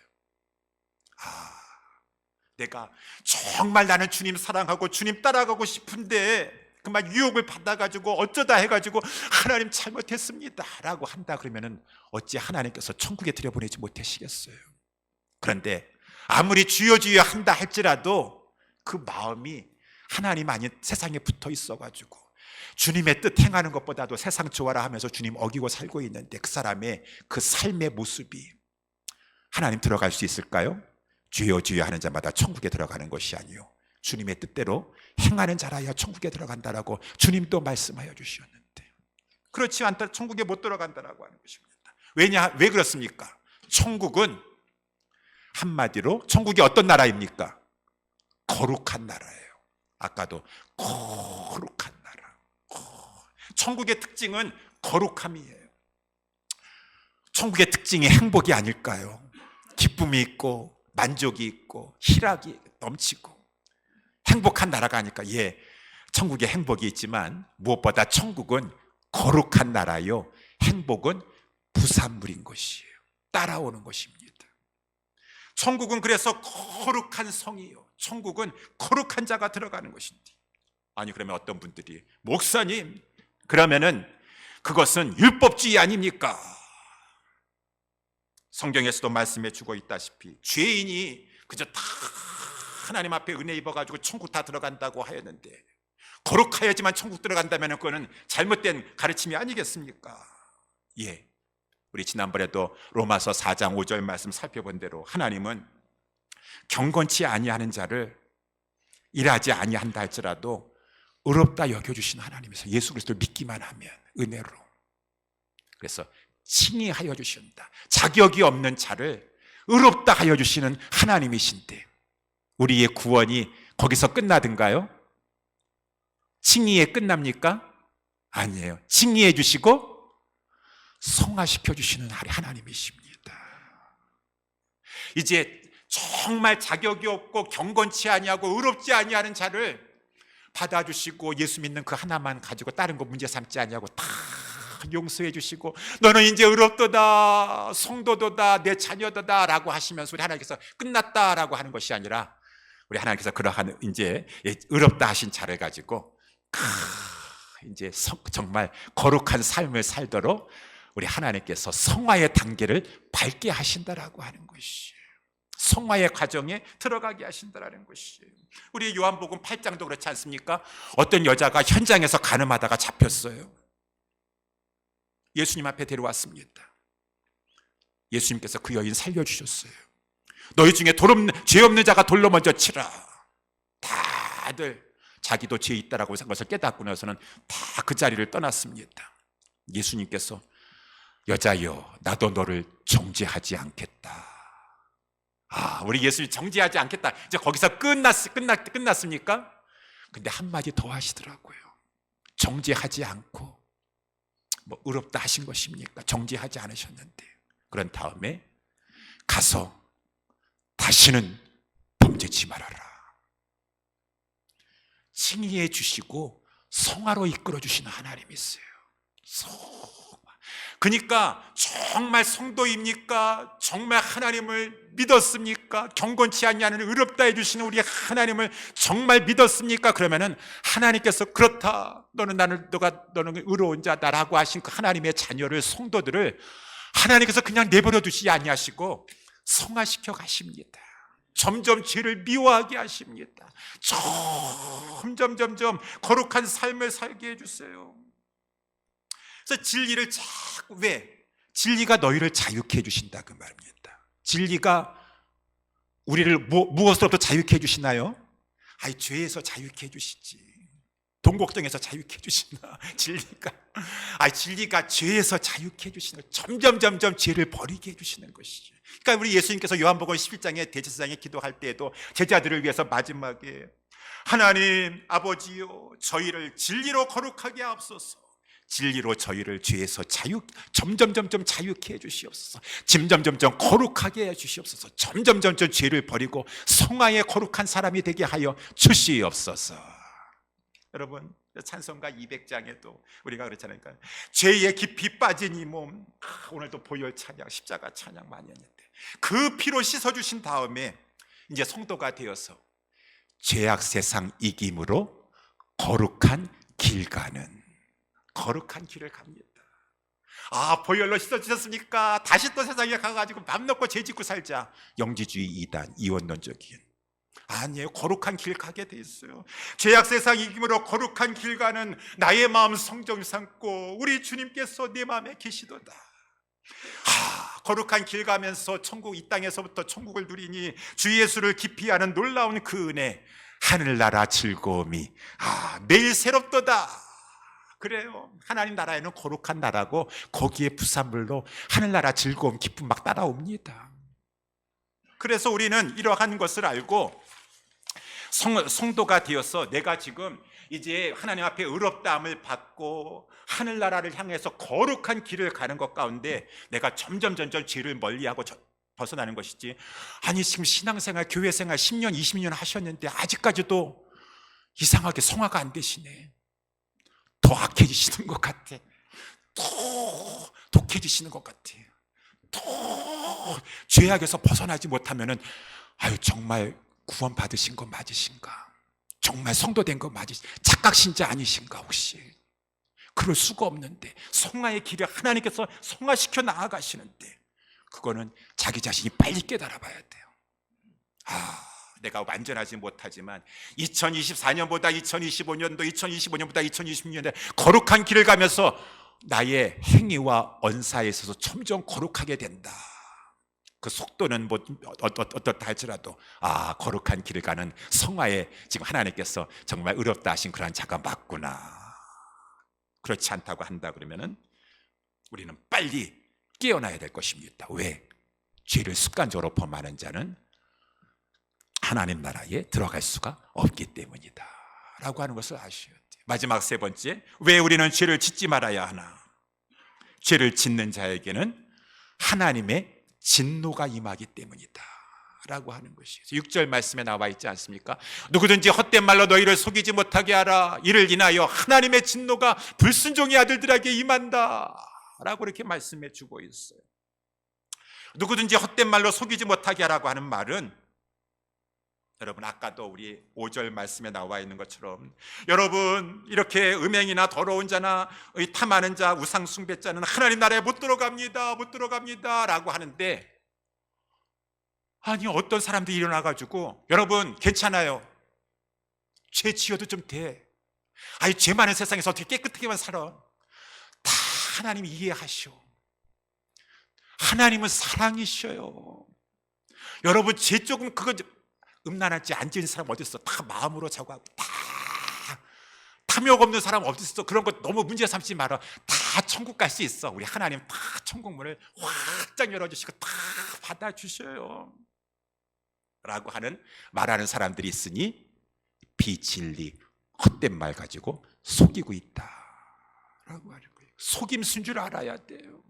내가 정말 나는 주님 사랑하고 주님 따라가고 싶은데 그만 유혹을 받아가지고 어쩌다 해가지고 하나님 잘못했습니다 라고 한다 그러면은 어찌 하나님께서 천국에 들여보내지 못하시겠어요? 그런데 아무리 주여 한다 할지라도 그 마음이 하나님 아닌 세상에 붙어 있어가지고 주님의 뜻 행하는 것보다도 세상 좋아라 하면서 주님 어기고 살고 있는데 그 사람의 그 삶의 모습이 하나님 들어갈 수 있을까요? 주여 하는 자마다 천국에 들어가는 것이 아니요 주님의 뜻대로 행하는 자라야 천국에 들어간다라고 주님도 말씀하여 주셨는데 그렇지 않다 천국에 못 들어간다라고 하는 것입니다. 왜 그렇습니까? 천국은 한마디로 천국이 어떤 나라입니까? 거룩한 나라예요. 아까도 거룩한 나라. 천국의 특징은 거룩함이에요. 천국의 특징이 행복이 아닐까요? 기쁨이 있고 만족이 있고 희락이 넘치고 행복한 나라가 아닐까? 천국에 행복이 있지만 무엇보다 천국은 거룩한 나라요 행복은 부산물인 것이에요. 따라오는 것입니다. 천국은 그래서 거룩한 성이요, 천국은 거룩한 자가 들어가는 것인데, 아니 그러면 어떤 분들이 목사님 그러면은 그것은 율법주의 아닙니까? 성경에서도 말씀해 주고 있다시피 죄인이 그저 다 하나님 앞에 은혜 입어가지고 천국 다 들어간다고 하였는데, 거룩하여야지만 천국 들어간다면 그거는 잘못된 가르침이 아니겠습니까? 예, 우리 지난번에도 로마서 4장 5절 말씀 살펴본 대로 하나님은 경건치 아니하는 자를 일하지 아니한다 할지라도 의롭다 여겨주시는 하나님이서 예수 그리스도를 믿기만 하면 은혜로, 그래서 칭의하여 주신다. 자격이 없는 자를 의롭다 하여 주시는 하나님이신데, 우리의 구원이 거기서 끝나든가요? 칭의에 끝납니까? 아니에요. 칭의해 주시고 성화시켜 주시는 하나님이십니다. 이제 정말 자격이 없고 경건치 아니하고 의롭지 아니하는 자를 받아주시고 예수 믿는 그 하나만 가지고 다른 거 문제 삼지 아니하고 다 용서해 주시고 너는 이제 의롭도다, 성도도다, 내 자녀도다 라고 하시면서 우리 하나님께서 끝났다라고 하는 것이 아니라, 우리 하나님께서 그러한 이제 의롭다 하신 자를 가지고 이제 정말 거룩한 삶을 살도록 우리 하나님께서 성화의 단계를 밟게 하신다라고 하는 것이, 성화의 과정에 들어가게 하신다라는 것이. 우리 요한복음 8장도 그렇지 않습니까? 어떤 여자가 현장에서 간음하다가 잡혔어요. 예수님 앞에 데려왔습니다. 예수님께서 그 여인 살려주셨어요. 너희 중에 죄 없는 자가 돌로 먼저 치라. 다들 자기도 죄 있다라고 한 것을 깨닫고 나서는 다 그 자리를 떠났습니다. 예수님께서 여자여, 나도 너를 정죄하지 않겠다. 우리 예수님 정죄하지 않겠다. 이제 거기서 끝났습니까? 근데 한마디 더 하시더라고요. 정죄하지 않고 뭐 의롭다 하신 것입니까? 정죄하지 않으셨는데. 그런 다음에 가서 다시는 범죄치 말아라. 칭의해 주시고 성화로 이끌어 주시는 하나님이 있어요. 그러니까 정말 성도입니까? 정말 하나님을 믿었습니까? 경건치 아니하는 의롭다 해주시는 우리 하나님을 정말 믿었습니까? 그러면은 하나님께서 그렇다, 너는 의로운 자다라고 하신 그 하나님의 자녀를, 성도들을 하나님께서 그냥 내버려 두시지 아니하시고 성화시켜 가십니다. 점점 죄를 미워하게 하십니다. 점점 거룩한 삶을 살게 해주세요. 그래서 진리를 자꾸, 왜? 진리가 너희를 자유케 해주신다 그 말입니다. 진리가 우리를 무엇으로부터 자유케 해주시나요? 죄에서 자유케 해주시지. 돈 걱정에서 자유케 해주시나? 진리가 죄에서 자유케 해주시는, 점점 죄를 버리게 해주시는 것이죠. 그러니까 우리 예수님께서 요한복음 11장에 대제사장에 기도할 때에도 제자들을 위해서 마지막에 하나님 아버지요, 저희를 진리로 거룩하게 하옵소서. 진리로 저희를 죄에서 점점 자유케 해주시옵소서. 점점 거룩하게 해주시옵소서. 점점 죄를 버리고 성화의 거룩한 사람이 되게 하여 주시옵소서. 여러분, 찬송가 200장에도 우리가 그렇잖아요. 죄에 깊이 빠진 이 몸, 오늘도 보혈 찬양, 십자가 찬양 많이 했는데, 그 피로 씻어주신 다음에 이제 성도가 되어서 죄악 세상 이김으로 거룩한 길 가는, 거룩한 길을 갑니다. 보혈로 씻어주셨으니까 다시 또 세상에 가가지고 맘 놓고 죄 짓고 살자. 영지주의 이단, 이원론적인. 아니에요. 거룩한 길 가게 돼 있어요. 죄악 세상 이김으로 거룩한 길 가는 나의 마음 성정 삼고 우리 주님께서 내 마음에 계시도다. 거룩한 길 가면서 천국, 이 땅에서부터 천국을 누리니 주 예수를 깊이 아는 놀라운 그 은혜, 하늘나라 즐거움이 매일 새롭도다. 그래요. 하나님 나라에는 거룩한 나라고 거기에 부산물로 하늘나라 즐거움, 기쁨 막 따라옵니다. 그래서 우리는 이러한 것을 알고 성도가 되어서 내가 지금 이제 하나님 앞에 의롭다함을 받고 하늘나라를 향해서 거룩한 길을 가는 것 가운데 내가 점점 죄를 멀리하고 벗어나는 것이지, 지금 신앙생활, 교회생활 10년, 20년 하셨는데 아직까지도 이상하게 성화가 안 되시네. 더 악해지시는 것 같아. 더 독해지시는 것 같아. 또 죄악에서 벗어나지 못하면은 아유 정말 구원 받으신 거 맞으신가? 정말 성도된 거 착각 신자 아니신가 혹시? 그럴 수가 없는데 성화의 길을 하나님께서 성화시켜 나아가시는데 그거는 자기 자신이 빨리 깨달아 봐야 돼요. 내가 완전하지 못하지만 2024년보다 2025년도, 2025년보다 2026년에 거룩한 길을 가면서 나의 행위와 언사에 있어서 점점 거룩하게 된다. 그 속도는 뭐 어떻다 할지라도 거룩한 길을 가는 성화에 지금 하나님께서 정말 의롭다 하신 그러한 자가 맞구나. 그렇지 않다고 한다 그러면은 우리는 빨리 깨어나야 될 것입니다. 왜? 죄를 습관적으로 범하는 자는 하나님 나라에 들어갈 수가 없기 때문이다 라고 하는 것을 아셔야 돼요. 마지막 세 번째, 왜 우리는 죄를 짓지 말아야 하나? 죄를 짓는 자에게는 하나님의 진노가 임하기 때문이다 라고 하는 것이에요. 6절 말씀에 나와 있지 않습니까? 누구든지 헛된 말로 너희를 속이지 못하게 하라. 이를 인하여 하나님의 진노가 불순종의 아들들에게 임한다 라고 이렇게 말씀해 주고 있어요. 누구든지 헛된 말로 속이지 못하게 하라고 하는 말은, 여러분 아까도 우리 5절 말씀에 나와 있는 것처럼 여러분 이렇게 음행이나 더러운 자나 탐하는 자, 우상 숭배자는 하나님 나라에 못 들어갑니다 라고 하는데, 아니 어떤 사람들이 일어나가지고 여러분 괜찮아요, 죄 지어도 좀 돼, 아니 죄 많은 세상에서 어떻게 깨끗하게만 살아, 다 하나님이 이해하셔. 하나님은 사랑이셔요. 여러분 죄 조금 그거 음란하지 안 지은 사람 어디 있어? 다 마음으로 자고하고, 다 탐욕 없는 사람 어디 있어? 그런 거 너무 문제 삼지 마라. 다 천국 갈 수 있어. 우리 하나님 다 천국 문을 확장 열어주시고 다 받아주셔요 라고 말하는 사람들이 있으니 비진리 헛된 말 가지고 속이고 있다 라고 하는 거예요. 속임수인 줄 알아야 돼요.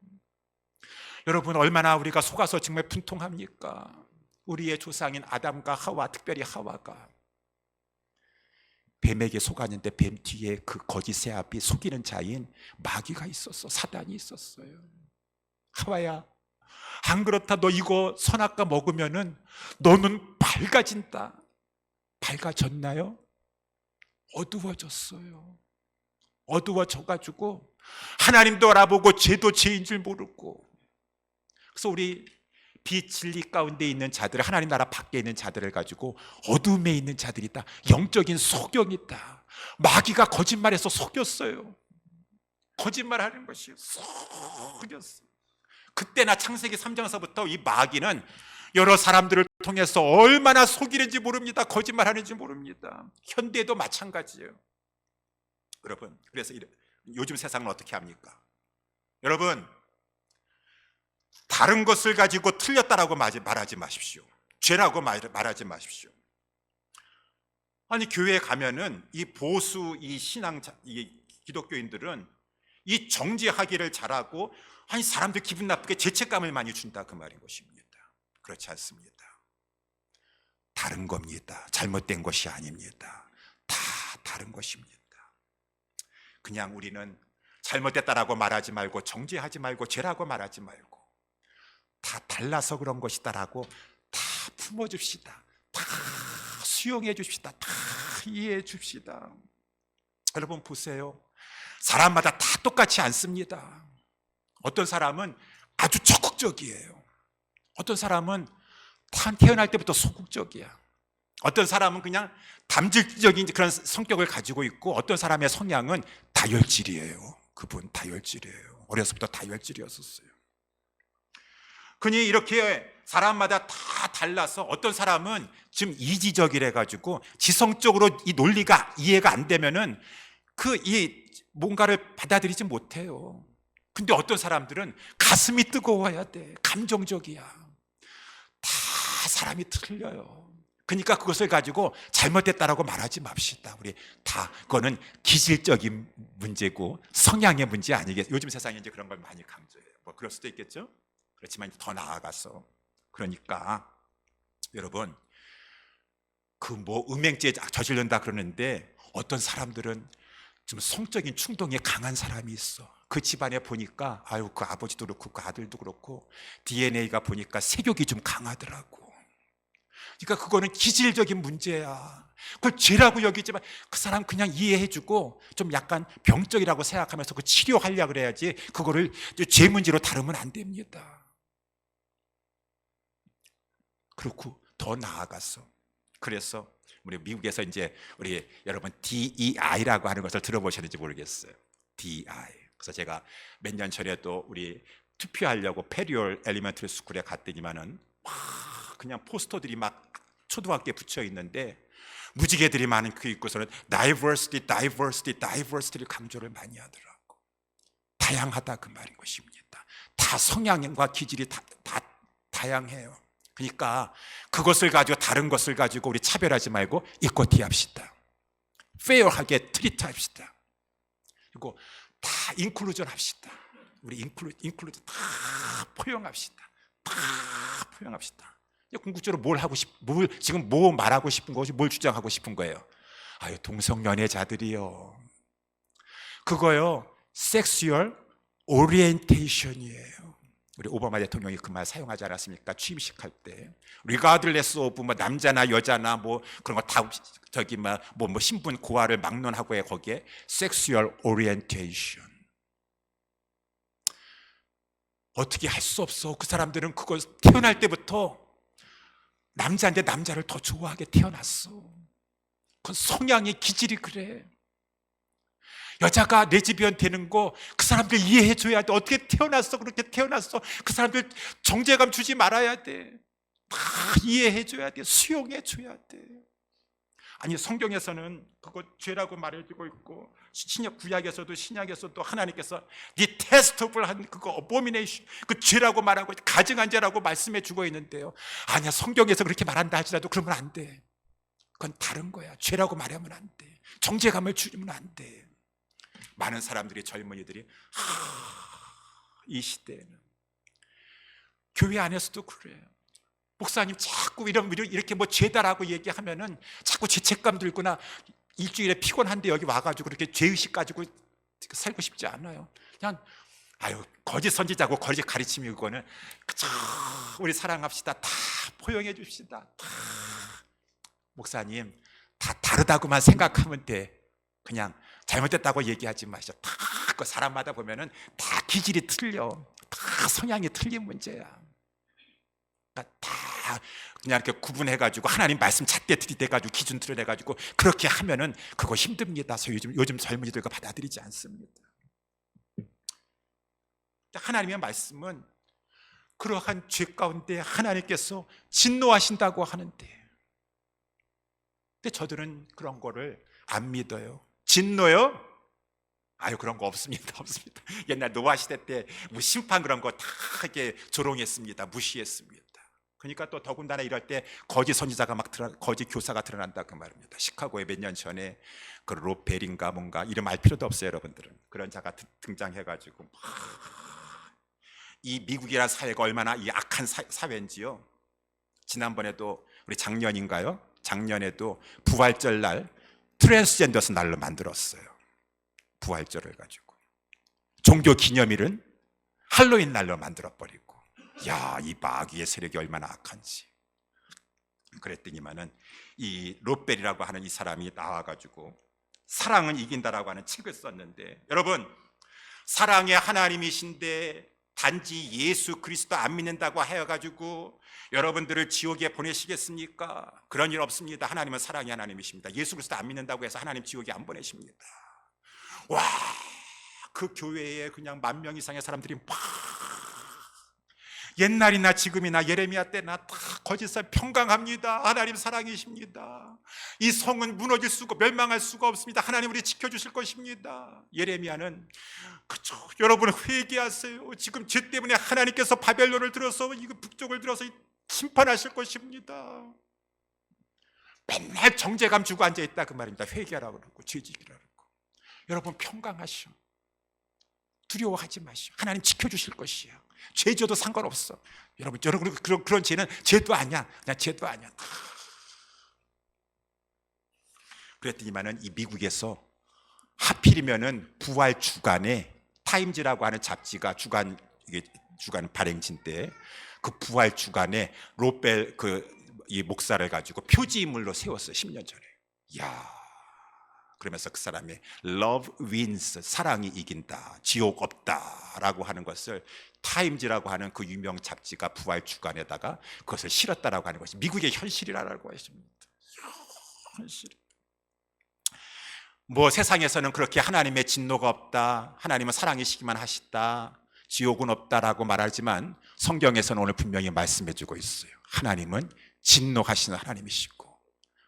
여러분 얼마나 우리가 속아서 정말 분통합니까? 우리의 조상인 아담과 하와, 특별히 하와가 뱀에게 속았는데 뱀 뒤에 그 거짓 새아비 속이는 자인 마귀가 있었어. 사단이 있었어요. 하와야, 안 그렇다, 너 이거 선악과 먹으면은 너는 밝아진다. 밝아졌나요? 어두워졌어요. 어두워져가지고 하나님도 알아보고 죄도 죄인 줄 모르고, 그래서 우리 비진리 가운데 있는 자들, 하나님 나라 밖에 있는 자들을 가지고 어둠에 있는 자들이다, 영적인 소경이다, 마귀가 거짓말해서 속였어요. 거짓말하는 것이 속였어. 그때나 창세기 3장서부터 이 마귀는 여러 사람들을 통해서 얼마나 속이는지 모릅니다. 거짓말하는지 모릅니다. 현대도 마찬가지예요. 여러분, 그래서 요즘 세상은 어떻게 합니까? 여러분, 다른 것을 가지고 틀렸다라고 말하지 마십시오. 죄라고 말하지 마십시오. 아니 교회에 가면은 이 보수 이 기독교인들은 이 정죄하기를 잘하고, 아니 사람들 기분 나쁘게 죄책감을 많이 준다 그 말인 것입니다. 그렇지 않습니다. 다른 겁니다. 잘못된 것이 아닙니다. 다 다른 것입니다. 그냥 우리는 잘못됐다라고 말하지 말고, 정죄하지 말고, 죄라고 말하지 말고, 다 달라서 그런 것이다라고 다 품어줍시다. 다 수용해 줍시다. 다 이해해 줍시다. 여러분 보세요, 사람마다 다 똑같지 않습니다. 어떤 사람은 아주 적극적이에요. 어떤 사람은 태어날 때부터 소극적이야. 어떤 사람은 그냥 담질적인 그런 성격을 가지고 있고, 어떤 사람의 성향은 다혈질이에요. 그분 다혈질이에요. 어려서부터 다혈질이었었어요. 그니 이렇게 사람마다 다 달라서 어떤 사람은 지금 이지적이래 가지고 지성적으로 이 논리가 이해가 안 되면은 이 뭔가를 받아들이지 못해요. 근데 어떤 사람들은 가슴이 뜨거워야 돼. 감정적이야. 다 사람이 틀려요. 그러니까 그것을 가지고 잘못됐다라고 말하지 맙시다. 우리 다 그거는 기질적인 문제고 성향의 문제 아니겠어요? 요즘 세상에 이제 그런 걸 많이 강조해요. 뭐 그럴 수도 있겠죠. 그렇지만 더 나아가서, 그러니까 여러분 그 뭐 음행죄 저지른다 그러는데 어떤 사람들은 좀 성적인 충동이 강한 사람이 있어. 그 집안에 보니까 아유 그 아버지도 그렇고 그 아들도 그렇고 DNA가 보니까 세격이 좀 강하더라고. 그러니까 그거는 기질적인 문제야. 그걸 죄라고 여기지만 그 사람 그냥 이해해주고 좀 약간 병적이라고 생각하면서 그 치료하려고 그래야지 그거를 죄 문제로 다루면 안 됩니다. 그렇고 더 나아갔어. 그래서 우리 미국에서 이제 우리 여러분 DEI라고 하는 것을 들어보셨는지 모르겠어요. DEI. 그래서 제가 몇 년 전에도 우리 투표하려고 페리얼 엘리먼트리 스쿨에 갔더니만은 그냥 포스터들이 막 초등학교에 붙여 있는데 무지개들이 많은 그 입구서는 diversity, diversity, diversity를 강조를 많이 하더라고. 다양하다 그 말인 것입니다. 다 성향과 기질이 다 다양해요. 그러니까 그것을 가지고 다른 것을 가지고 우리 차별하지 말고 이퀄티 합시다. 페어하게 트리트 합시다. 그리고 다 인클루전 합시다. 우리 인클루전 다 포용합시다. 다 포용합시다. 궁극적으로 지금 뭐 말하고 싶은 거지, 뭘 주장하고 싶은 거예요? 아유, 동성연애자들이요. 그거요, 섹슈얼 오리엔테이션이에요. 우리 오바마 대통령이 그 말 사용하지 않았습니까? 취임식 할 때. 리가들레스 오브 뭐 남자나 여자나 뭐 그런 거 다 저기 뭐 신분 고하를 막론하고 해 거기에 섹슈얼 오리엔테이션. 어떻게 할 수 없어. 그 사람들은 그걸 태어날 때부터 남자인데 남자를 더 좋아하게 태어났어. 그건 성향의 기질이 그래. 여자가 레즈비언 되는 거 그 사람들 이해해 줘야 돼. 어떻게 태어났어? 그렇게 태어났어. 그 사람들 정죄감 주지 말아야 돼. 다 이해해 줘야 돼. 수용해 줘야 돼. 아니 성경에서는 그거 죄라고 말해주고 있고 신약 구약에서도 신약에서도 하나님께서 detestable한 그거 abomination 그 죄라고 말하고 가증한 죄라고 말씀해 주고 있는데요. 아니야 성경에서 그렇게 말한다 할지라도 그러면 안 돼. 그건 다른 거야. 죄라고 말하면 안 돼. 정죄감을 주면 안 돼. 많은 사람들이 젊은이들이 이 시대에는 교회 안에서도 그래요. 목사님 자꾸 이렇게 뭐 죄다라고 얘기하면은 자꾸 죄책감 들거나 일주일에 피곤한데 여기 와가지고 그렇게 죄의식 가지고 살고 싶지 않아요. 그냥 아유 거짓 선지자고 거짓 가르침이 그거는 그저 우리 사랑합시다. 다 포용해 줍시다. 다 목사님 다 다르다고만 생각하면 돼. 그냥 잘못됐다고 얘기하지 마시오. 다 그 사람마다 보면은 다 기질이 틀려. 다 성향이 틀린 문제야. 그러니까 다 그냥 이렇게 구분해가지고 하나님 말씀 잣대 들이대가지고 기준 드러내가지고 그렇게 하면은 그거 힘듭니다. 그래서 요즘 젊은이들과 받아들이지 않습니다. 하나님의 말씀은 그러한 죄 가운데 하나님께서 진노하신다고 하는데, 근데 저들은 그런 거를 안 믿어요. 진노요? 아유 그런 거 없습니다. 없습니다. 옛날 노아 시대 때 뭐 심판 그런 거 다 이렇게 조롱했습니다. 무시했습니다. 그러니까 또 더군다나 이럴 때 거짓 선지자가 거짓 교사가 드러난다 그 말입니다. 시카고에 몇 년 전에 그 로벨인가 뭔가 이름 알 필요도 없어요, 여러분들은. 그런 자가 등장해가지고 이 미국이라는 사회가 얼마나 이 악한 사회인지요. 지난번에도 우리 작년에도 부활절 날 트랜스젠더스 날로 만들었어요. 부활절을 가지고 종교 기념일은 할로윈 날로 만들어버리고, 야, 이 마귀의 세력이 얼마나 악한지. 그랬더니만은 이 롯벨이라고 하는 이 사람이 나와가지고 사랑은 이긴다라고 하는 책을 썼는데, 여러분 사랑의 하나님이신데 단지 예수 그리스도 안 믿는다고 해가지고 여러분들을 지옥에 보내시겠습니까? 그런 일 없습니다. 하나님은 사랑의 하나님이십니다. 예수 그리스도 안 믿는다고 해서 하나님 지옥에 안 보내십니다. 와, 그 교회에 그냥 10,000명 이상의 사람들이 막 옛날이나 지금이나 예레미야 때나 다 거짓을 평강합니다. 하나님 사랑이십니다. 이 성은 무너질 수가 멸망할 수가 없습니다. 하나님 우리 지켜주실 것입니다. 예레미야는 그죠, 여러분 회개하세요. 지금 죄 때문에 하나님께서 바벨론을 들어서 이거 북쪽을 들어서 심판하실 것입니다. 맨날 정죄감 주고 앉아있다 그 말입니다. 회개하라고 그러고 죄지기라고 그러고. 여러분 평강하시오. 두려워하지 마시오. 하나님 지켜주실 것이에요. 죄 져도 상관없어. 여러분 그런 죄는 죄도 아니야. 그냥 죄도 아니야. 그랬더니만은 이 미국에서 하필이면은 부활 주간에 타임즈라고 하는 잡지가 이게 주간 발행진 때 그 부활 주간에 로벨 이 목사를 가지고 표지 인물로 세웠어요. 10년 전에. 야, 그러면서 그 사람이 Love wins, 사랑이 이긴다, 지옥 없다라고 하는 것을 타임즈라고 하는 그 유명 잡지가 부활 주간에다가 그것을 실었다라고 하는 것이 미국의 현실이라고 했습니다. 현실. 뭐 세상에서는 그렇게 하나님의 진노가 없다, 하나님은 사랑이시기만 하시다, 지옥은 없다라고 말하지만 성경에서는 오늘 분명히 말씀해주고 있어요. 하나님은 진노하시는 하나님이시고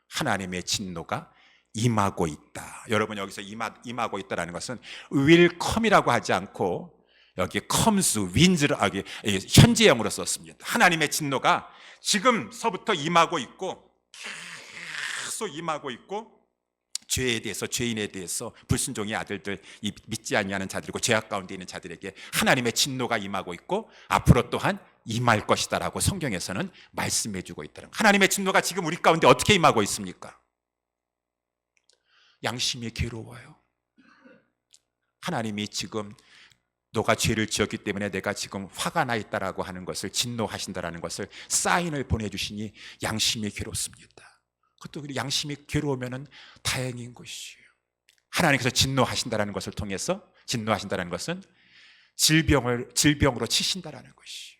하나님의 진노가 임하고 있다. 여러분 여기서 임하고 있다라는 것은 will come이라고 하지 않고 여기 comes, wins를 현재형으로 썼습니다. 하나님의 진노가 지금서부터 임하고 있고 계속 임하고 있고 죄에 대해서, 죄인에 대해서, 불순종의 아들들, 이 믿지 아니하는 자들이고 죄악 가운데 있는 자들에게 하나님의 진노가 임하고 있고 앞으로 또한 임할 것이다라고 성경에서는 말씀해주고 있다는 거예요. 하나님의 진노가 지금 우리 가운데 어떻게 임하고 있습니까? 양심이 괴로워요. 하나님이 지금 너가 죄를 지었기 때문에 내가 지금 화가 나 있다라고 하는 것을, 진노하신다라는 것을 사인을 보내주시니 양심이 괴롭습니다. 그것도 양심이 괴로우면 다행인 것이에요. 하나님께서 진노하신다라는 것을 통해서, 진노하신다라는 것은 질병으로 치신다라는 것이에요.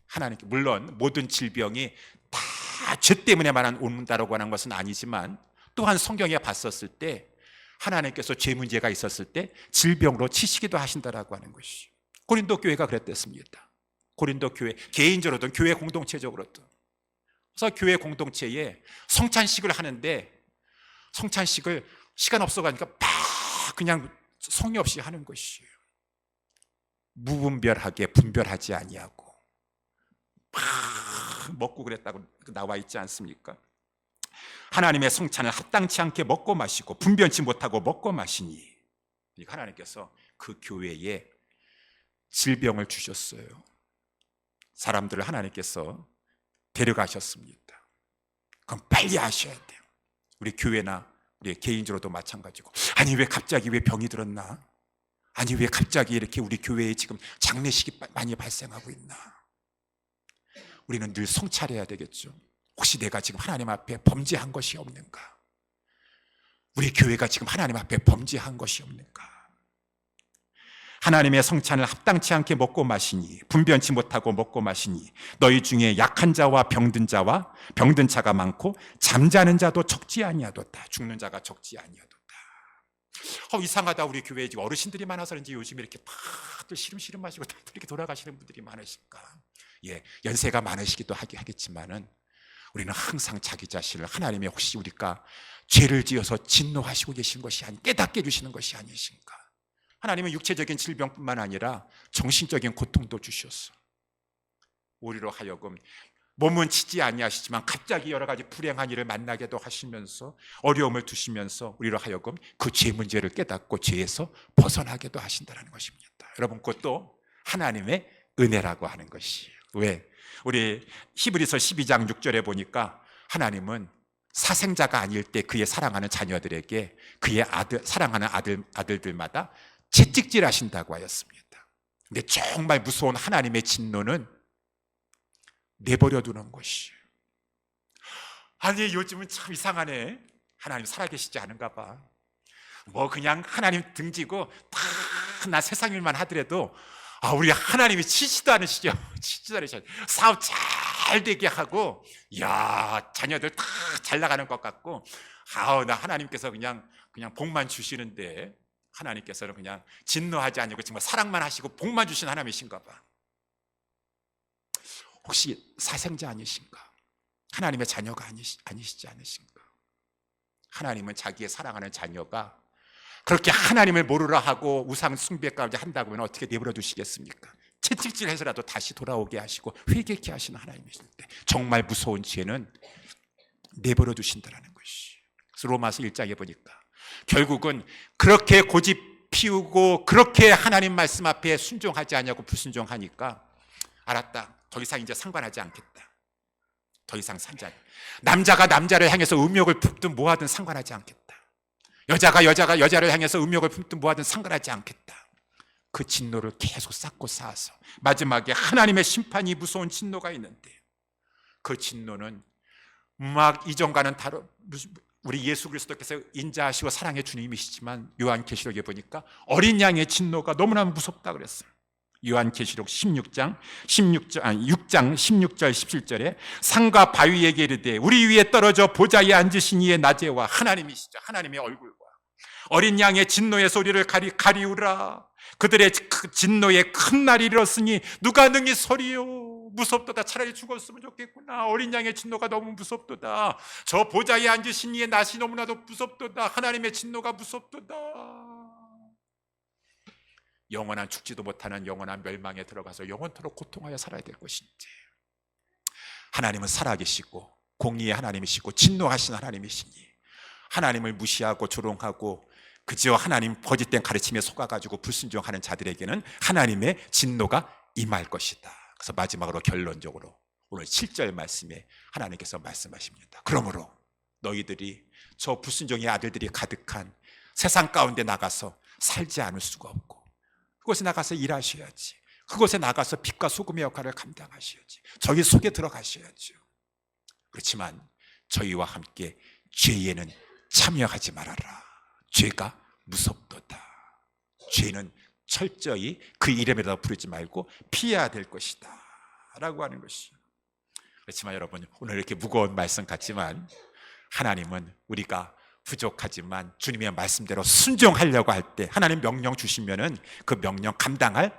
하나님께, 물론 모든 질병이 다 죄 때문에만 온다라고 하는 것은 아니지만 또한 성경에 봤었을 때 하나님께서 죄 문제가 있었을 때 질병으로 치시기도 하신다라고 하는 것이에요. 고린도 교회가 그랬댔습니다. 고린도 교회, 개인적으로든 교회 공동체적으로든. 그래서 교회 공동체에 성찬식을 하는데 성찬식을 시간 없어가니까 막 그냥 성의 없이 하는 것이에요. 무분별하게 분별하지 아니하고 막 먹고 그랬다고 나와 있지 않습니까? 하나님의 성찬을 합당치 않게 먹고 마시고 분변치 못하고 먹고 마시니 하나님께서 그 교회에 질병을 주셨어요. 사람들을 하나님께서 데려가셨습니다. 그럼 빨리 아셔야 돼요. 우리 교회나 우리 개인적으로도 마찬가지고, 아니 왜 갑자기 왜 병이 들었나? 아니 왜 갑자기 이렇게 우리 교회에 지금 장례식이 많이 발생하고 있나? 우리는 늘 성찰해야 되겠죠. 혹시 내가 지금 하나님 앞에 범죄한 것이 없는가? 우리 교회가 지금 하나님 앞에 범죄한 것이 없는가? 하나님의 성찬을 합당치 않게 먹고 마시니, 분변치 못하고 먹고 마시니 너희 중에 약한 자와 병든 자가 많고 잠자는 자도 적지 아니하도다. 죽는 자가 적지 아니하도다. 이상하다. 우리 교회에 지금 어르신들이 많아서 그런지 요즘 이렇게 다들 시름시름 마시고 다들 이렇게 돌아가시는 분들이 많으실까? 예, 연세가 많으시기도 하겠지만은 우리는 항상 자기 자신을 하나님의, 혹시 우리가 죄를 지어서 진노하시고 계신 것이 아니, 깨닫게 해주시는 것이 아니신가? 하나님은 육체적인 질병뿐만 아니라 정신적인 고통도 주셨어. 우리로 하여금 몸은 치지 아니하시지만 갑자기 여러 가지 불행한 일을 만나게도 하시면서 어려움을 두시면서 우리로 하여금 그 죄 문제를 깨닫고 죄에서 벗어나게도 하신다는 것입니다. 여러분, 그것도 하나님의 은혜라고 하는 것이에요. 왜? 우리 히브리서 12장 6절에 보니까 하나님은 사생자가 아닐 때 그의 사랑하는 자녀들에게 그의 사랑하는 아들들마다 채찍질 하신다고 하였습니다. 근데 정말 무서운 하나님의 진노는 내버려 두는 것이에요. 아니 요즘은 참 이상하네. 하나님 살아계시지 않은가 봐. 뭐 그냥 하나님 등지고 다 나 세상 일만 하더라도 우리 하나님이 치지도 않으시죠. 치지도 않으시죠. 사업 잘 되게 하고, 야 자녀들 다 잘 나가는 것 같고, 나 하나님께서 그냥 복만 주시는데 하나님께서는 그냥 진노하지 않고 정말 사랑만 하시고 복만 주신 하나님이신가 봐. 혹시 사생자 아니신가? 하나님의 자녀가 아니시지 않으신가? 하나님은 자기의 사랑하는 자녀가 그렇게 하나님을 모르라 하고 우상 숭배까지 한다고 하면 어떻게 내버려 두시겠습니까? 채찍질 해서라도 다시 돌아오게 하시고 회개케 하시는 하나님이실 때 정말 무서운 죄는 내버려 두신다는 것이. 그래서 로마서 1장에 보니까 결국은 그렇게 고집 피우고 그렇게 하나님 말씀 앞에 순종하지 않냐고 불순종하니까 알았다. 더 이상 이제 상관하지 않겠다. 더 이상 남자가 남자를 향해서 음욕을 품든 뭐하든 상관하지 않겠다. 여자가 여자를 향해서 음욕을 품든 뭐하든 상관하지 않겠다. 그 진노를 계속 쌓고 쌓아서 마지막에 하나님의 심판이 무서운 진노가 있는데, 그 진노는 막 이전과는 다른, 우리 예수 그리스도께서 인자하시고 사랑의 주님이시지만 요한계시록에 보니까 어린 양의 진노가 너무나 무섭다 그랬어요. 요한계시록 6장 16절 17절에 산과 바위에게 이르되 우리 위에 떨어져 보좌에 앉으신 이의 낮에와 하나님이시죠. 하나님의 얼굴과 어린 양의 진노의 소리를 가리우라. 그들의 그 진노의 큰 날이 이르렀으니 누가 능히 서리요. 무섭도다. 차라리 죽었으면 좋겠구나. 어린 양의 진노가 너무 무섭도다. 저 보좌에 앉으신 이의 낯이 너무나도 무섭도다. 하나님의 진노가 무섭도다. 영원한 죽지도 못하는 영원한 멸망에 들어가서 영원토록 고통하여 살아야 될 것인지, 하나님은 살아계시고 공의의 하나님이시고 진노하신 하나님이시니 하나님을 무시하고 조롱하고 그저 하나님 거짓된 가르침에 속아가지고 불순종하는 자들에게는 하나님의 진노가 임할 것이다. 그래서 마지막으로 결론적으로 오늘 7절 말씀에 하나님께서 말씀하십니다. 그러므로 너희들이 저 불순종의 아들들이 가득한 세상 가운데 나가서 살지 않을 수가 없고, 그곳에 나가서 일하셔야지. 그곳에 나가서 빛과 소금의 역할을 감당하셔야지. 저희 속에 들어가셔야죠. 그렇지만 저희와 함께 죄에는 참여하지 말아라. 죄가 무섭도다. 죄는 철저히 그 이름에다 부르지 말고 피해야 될 것이다 라고 하는 것이죠. 그렇지만 여러분, 오늘 이렇게 무거운 말씀 같지만 하나님은 우리가 부족하지만 주님의 말씀대로 순종하려고 할 때 하나님 명령 주시면은 그 명령 감당할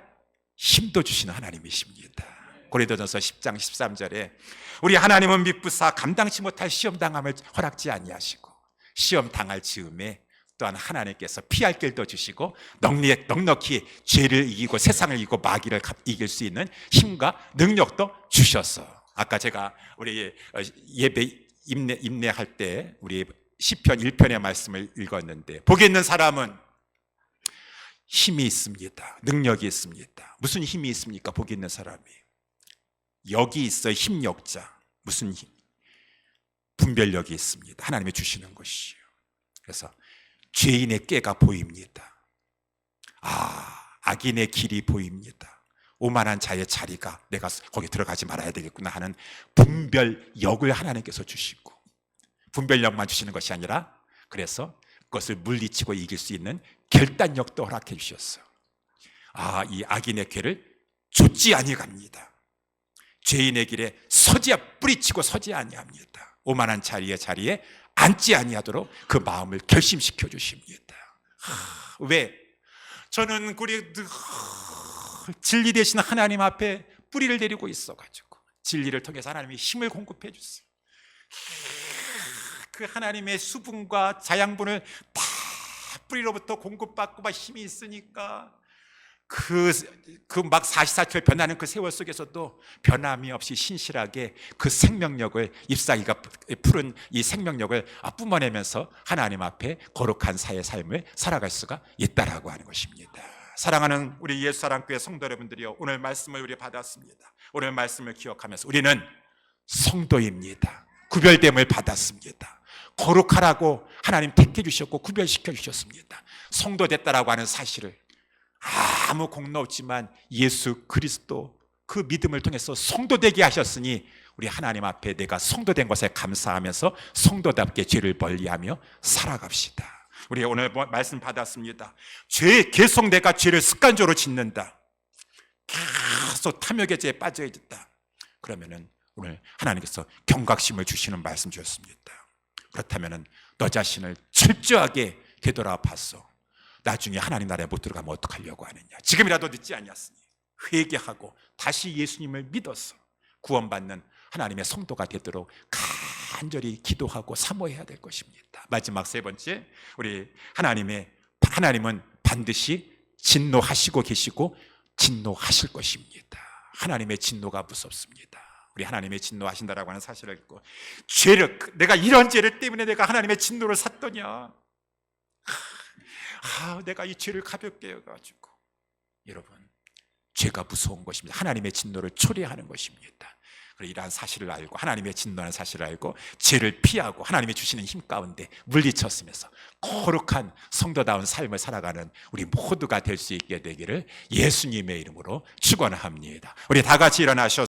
힘도 주시는 하나님이십니다. 고린도전서 10장 13절에 우리 하나님은 미쁘사 감당치 못할 시험 당함을 허락지 아니하시고 시험 당할 즈음에 또한 하나님께서 피할 길도 주시고 넉넉히 죄를 이기고 세상을 이기고 마귀를 이길 수 있는 힘과 능력도 주셔서, 아까 제가 우리 예배 임내할 때 우리 시편 1편의 말씀을 읽었는데, 복이 있는 사람은 힘이 있습니다. 능력이 있습니다. 무슨 힘이 있습니까? 복이 있는 사람이 여기 있어요. 힘력자. 무슨 힘? 분별력이 있습니다. 하나님이 주시는 것이에요. 그래서 죄인의 꾀가 보입니다. 악인의 길이 보입니다. 오만한 자의 자리가 내가 거기 들어가지 말아야 되겠구나 하는 분별력을 하나님께서 주시고, 분별력만 주시는 것이 아니라 그래서 그것을 물리치고 이길 수 있는 결단력도 허락해 주셨어요. 이 악인의 꾀를 좇지 아니합니다. 죄인의 길에 뿌리치고 서지 아니합니다. 오만한 자리에 앉지 아니하도록 그 마음을 결심시켜 주십니다. 왜? 저는 우리 진리 되신 하나님 앞에 뿌리를 내리고 있어가지고 진리를 통해서 하나님이 힘을 공급해 주세요. 그 하나님의 수분과 자양분을 다 뿌리로부터 공급받고 막 힘이 있으니까 그 막 44초에 변하는 그 세월 속에서도 변함이 없이 신실하게 그 생명력을, 잎사귀가 푸른 이 생명력을 뿜어내면서 하나님 앞에 거룩한 사의 삶을 살아갈 수가 있다라고 하는 것입니다. 사랑하는 우리 예수사랑교회 성도 여러분들이요, 오늘 말씀을 우리 받았습니다. 오늘 말씀을 기억하면서 우리는 성도입니다. 구별됨을 받았습니다. 거룩하라고 하나님 택해 주셨고 구별시켜 주셨습니다. 성도 됐다라고 하는 사실을 아무 공로 없지만 예수 그리스도 그 믿음을 통해서 성도 되게 하셨으니 우리 하나님 앞에 내가 성도된 것에 감사하면서 성도답게 죄를 멀리하며 살아갑시다. 우리 오늘 말씀 받았습니다. 계속 내가 죄를 습관적으로 짓는다, 계속 탐욕의 죄에 빠져 있다, 그러면은 오늘 하나님께서 경각심을 주시는 말씀 주셨습니다. 그렇다면은 너 자신을 철저하게 되돌아 봤어. 나중에 하나님 나라에 못 들어가면 어떡하려고 하느냐. 지금이라도 늦지 아니었으니 회개하고 다시 예수님을 믿어서 구원받는 하나님의 성도가 되도록 간절히 기도하고 사모해야 될 것입니다. 마지막 세 번째, 우리 하나님은 반드시 진노하시고 계시고 진노하실 것입니다. 하나님의 진노가 무섭습니다. 우리 하나님의 진노하신다라고 하는 사실을 읽고, 내가 이런 죄를 때문에 내가 하나님의 진노를 샀더냐, 내가 이 죄를 가볍게 여가지고. 여러분, 죄가 무서운 것입니다. 하나님의 진노를 초래하는 것입니다. 이러한 사실을 알고 하나님의 진노하는 사실을 알고 죄를 피하고 하나님이 주시는 힘 가운데 물리쳤으면서 거룩한 성도다운 삶을 살아가는 우리 모두가 될 수 있게 되기를 예수님의 이름으로 축원합니다. 우리 다 같이 일어나셔서